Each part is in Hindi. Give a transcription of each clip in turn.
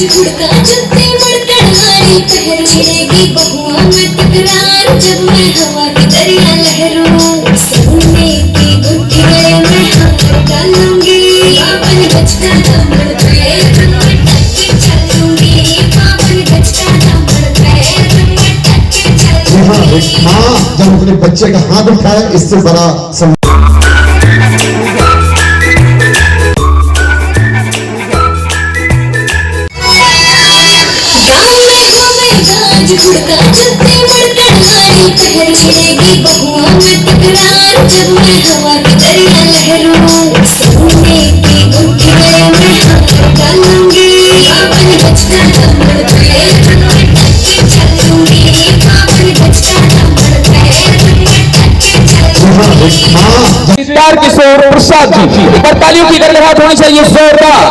गाज गुड़का जूते मुड़कर हारी पहन मिलेगी बहुओं में तकरार जब मैं हवा की दरिया लहरूं सोने की गुट्ठी में मैं हाथ डालूंगी बावन गज का दामन पैर में टक चलूंगी बावन गज का दामन पैर में टक चलूंगी। माँ जब अपने बच्चे का हाथ उठाए इससे बड़ा गुड़का जूते मुड़कर हारी पहन मिलेगी बहुओं में तकरार जब मैं हवा की दरिया लहरूं सोने की गुट्ठी में मैं हाथ डालूंगी बावन गज का दामन पैर में टक चलूंगी बावन गज का दामन पैर में टक चलूंगी। स्टार किशोर प्रसाद जी एक बार तालियों की गड़गड़ाहट होनी चाहिए जोरदार।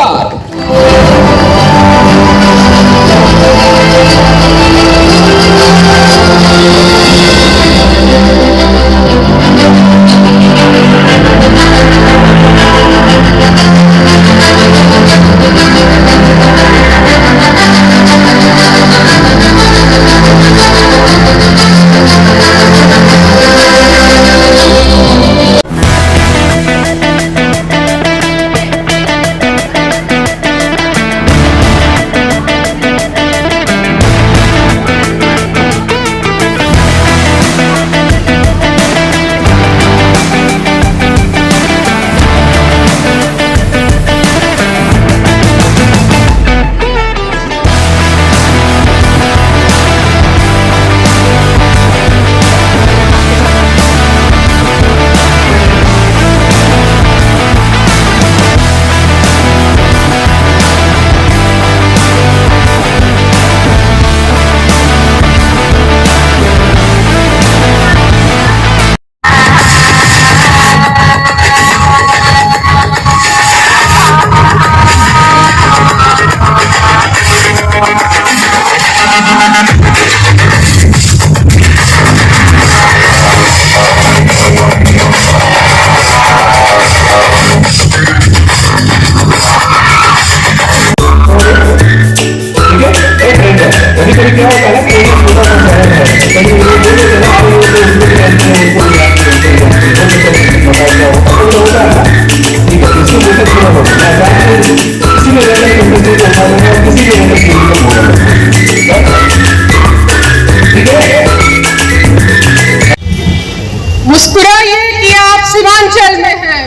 मुस्कुराइए कि आप सीमांचल में हैं,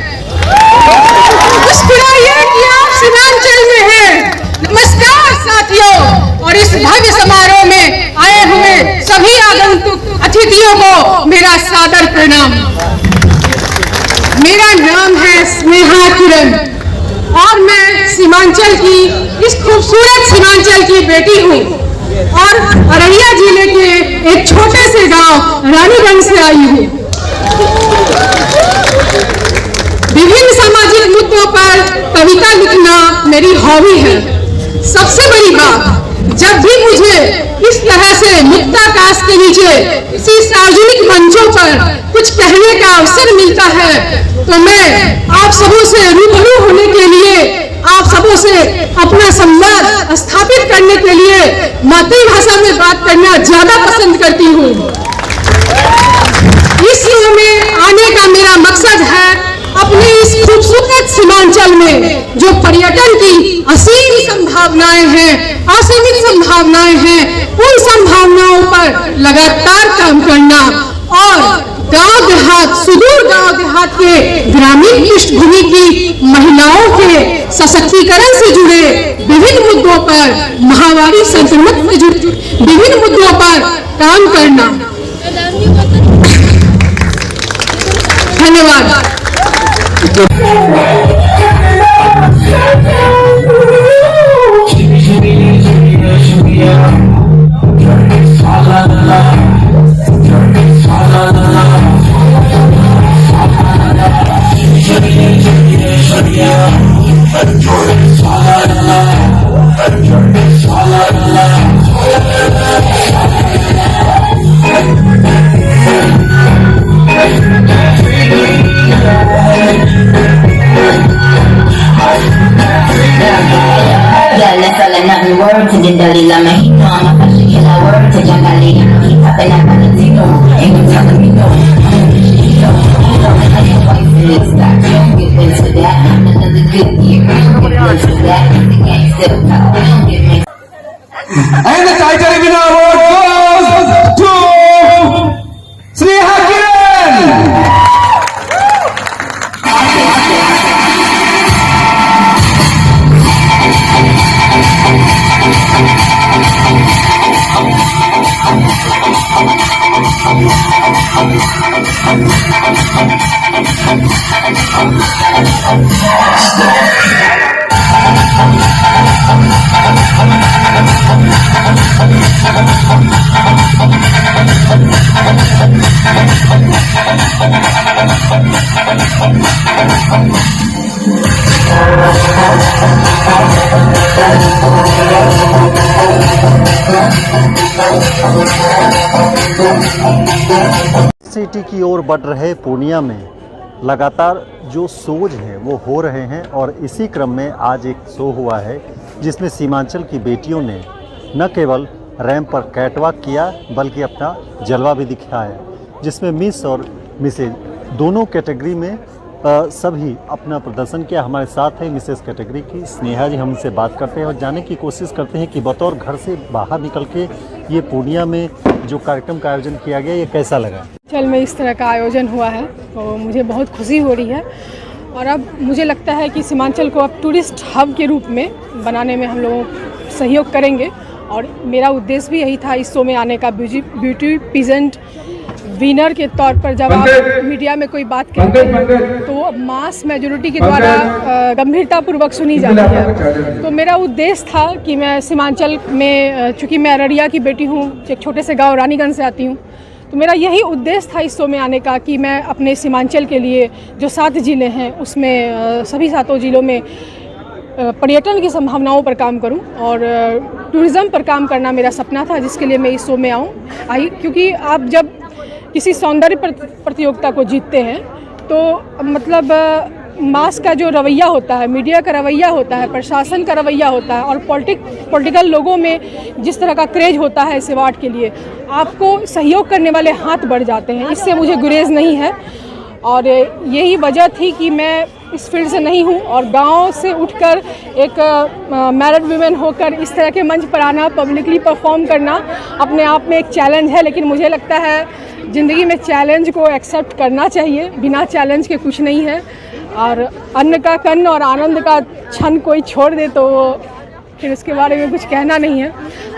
मुस्कुराइए कि आप सीमांचल में हैं। नमस्कार साथियों, और इस भव्य समारोह में आए हुए सभी आगंतुक अतिथियों को मेरा सादर प्रणाम। मेरा नाम है स्नेहा किरण और मैं सीमांचल की इस खूबसूरत सीमांचल की बेटी हूँ और अररिया जिले के एक छोटे से गांव रानीगंज से आई हूँ। विभिन्न सामाजिक मुद्दों पर कविता लिखना मेरी हॉबी है। सबसे बड़ी बात, जब भी मुझे इस तरह से मुक्ताकाश के नीचे किसी सार्वजनिक मंचों पर कुछ कहने का अवसर मिलता है तो मैं आप सबों से रूबरू होने के लिए, आप सबों से अपना संवाद स्थापित करने के लिए मातृभाषा में बात करना ज्यादा पसंद करती हूँ। इस युग में आने का मेरा मकसद है अपने इस खूबसूरत सीमांचल में जो पर्यटन की असीम संभावनाएं हैं, असीमित संभावनाएं हैं, उन संभावनाओं पर लगातार काम करना और गांव देहात, सुदूर गांव देहात के ग्रामीण पृष्ठभूमि की महिलाओं के सशक्तिकरण से जुड़े विभिन्न मुद्दों पर, महामारी संक्रमण से जुड़े विभिन्न मुद्दों पर काम करना। धन्यवाद। Nothing word to the Dalai Lama, he know I'm a fashion killer. Word to Jangalina, he tapping up on the Tino. Ain't no telling me no. You know, and I ain't white for this. Stop, you don't get into that. Another good year, I don't get into that. The gang still pop, they don't get me. And the title winner award goes to Sneha Kiran. City की ओर बढ़ रहे पूर्णिया में लगातार जो शोज हैं वो हो रहे हैं और इसी क्रम में आज एक शो हुआ है जिसमें सीमांचल की बेटियों ने न केवल रैंप पर कैटवॉक किया बल्कि अपना जलवा भी दिखाया, जिसमें मिस और मिसेज दोनों कैटेगरी में सभी अपना प्रदर्शन किया। हमारे साथ है मिसेस कैटेगरी की स्नेहा जी, हम उनसे बात करते हैं और जानने की कोशिश करते हैं कि बतौर घर से बाहर निकल के ये पूर्णिया में जो कार्यक्रम का आयोजन किया गया ये कैसा लगा। चल में इस तरह का आयोजन हुआ है तो मुझे बहुत खुशी हो रही है और अब मुझे लगता है कि सीमांचल को अब टूरिस्ट हब के रूप में बनाने में हम लोग सहयोग करेंगे और मेरा उद्देश्य भी यही था इस शो में आने का। ब्यूटी पीजेंट विनर के तौर पर जब आप मीडिया में कोई बात करते हैं तो वो मास मेजोरिटी के द्वारा गंभीरतापूर्वक सुनी जाती है। तो मेरा उद्देश्य था कि मैं सीमांचल में, चूँकि मैं अररिया की बेटी हूँ, एक छोटे से गांव रानीगंज से आती हूँ, तो मेरा यही उद्देश्य था इस शो में आने का कि मैं अपने सीमांचल के लिए जो 7 ज़िले हैं उसमें सभी 7 ज़िलों में पर्यटन की संभावनाओं पर काम करूं और टूरिज़्म पर काम करना मेरा सपना था, जिसके लिए मैं इस शो में आई। क्योंकि आप जब किसी सौंदर्य प्रतियोगिता को जीतते हैं तो मतलब मास का जो रवैया होता है, मीडिया का रवैया होता है, प्रशासन का रवैया होता है और पॉलिटिकल लोगों में जिस तरह का क्रेज होता है इस अवार्ड के लिए, आपको सहयोग करने वाले हाथ बढ़ जाते हैं। इससे मुझे गुरेज नहीं है और यही वजह थी कि मैं इस फील्ड से नहीं हूँ और गांव से उठकर एक मैरिड वुमेन होकर इस तरह के मंच पर आना, पब्लिकली परफॉर्म करना अपने आप में एक चैलेंज है। लेकिन मुझे लगता है ज़िंदगी में चैलेंज को एक्सेप्ट करना चाहिए, बिना चैलेंज के कुछ नहीं है। और अन्न का कन्न और आनंद का क्षण कोई छोड़ दे तो फिर उसके बारे में कुछ कहना नहीं है।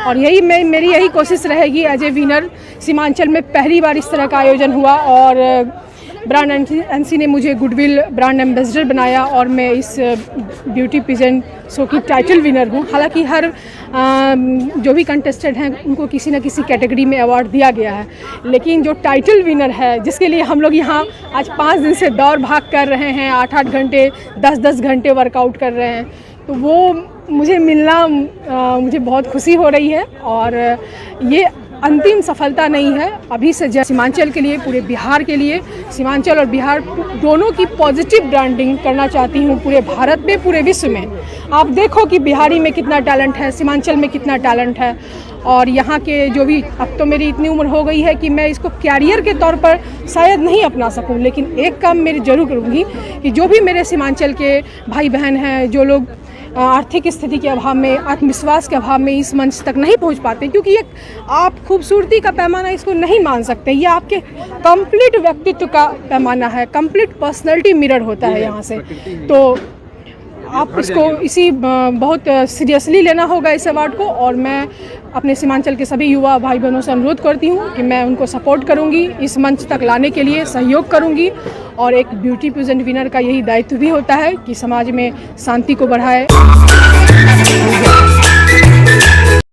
और यही मेरी यही कोशिश रहेगी एज ए विनर। सीमांचल में पहली बार इस तरह का आयोजन हुआ और ब्रांड एनसी ने मुझे गुडविल ब्रांड एम्बेसडर बनाया और मैं इस ब्यूटी पीजेंट शो की टाइटल विनर हूँ। हालांकि हर जो भी कंटेस्टेंट हैं उनको किसी न किसी कैटेगरी में अवार्ड दिया गया है, लेकिन जो टाइटल विनर है जिसके लिए हम लोग यहाँ आज 5 दिन से दौड़ भाग कर रहे हैं, 8-8 घंटे 10-10 घंटे वर्कआउट कर रहे हैं, तो वो मुझे मिलना मुझे बहुत खुशी हो रही है। और ये अंतिम सफलता नहीं है, अभी से सीमांचल के लिए, पूरे बिहार के लिए, सीमांचल और बिहार दोनों की पॉजिटिव ब्रांडिंग करना चाहती हूँ पूरे भारत में, पूरे विश्व में। आप देखो कि बिहारी में कितना टैलेंट है, सीमांचल में कितना टैलेंट है और यहाँ के जो भी, अब तो मेरी इतनी उम्र हो गई है कि मैं इसको कैरियर के तौर पर शायद नहीं अपना सकूँ, लेकिन एक काम मेरी जरूर करूँगी कि जो भी मेरे सीमांचल के भाई बहन हैं, जो लोग आर्थिक स्थिति के अभाव में, आत्मविश्वास के अभाव में इस मंच तक नहीं पहुंच पाते, क्योंकि ये आप खूबसूरती का पैमाना इसको नहीं मान सकते, ये आपके कंप्लीट व्यक्तित्व का पैमाना है, कंप्लीट पर्सनैलिटी मिरर होता है यहाँ से। तो आप इसको इसी बहुत सीरियसली लेना होगा इस अवार्ड को। और मैं अपने सीमांचल के सभी युवा भाई बहनों से अनुरोध करती हूँ कि मैं उनको सपोर्ट करूँगी, इस मंच तक लाने के लिए सहयोग करूँगी। और एक ब्यूटी पीजेंट विनर का यही दायित्व भी होता है कि समाज में शांति को बढ़ाए।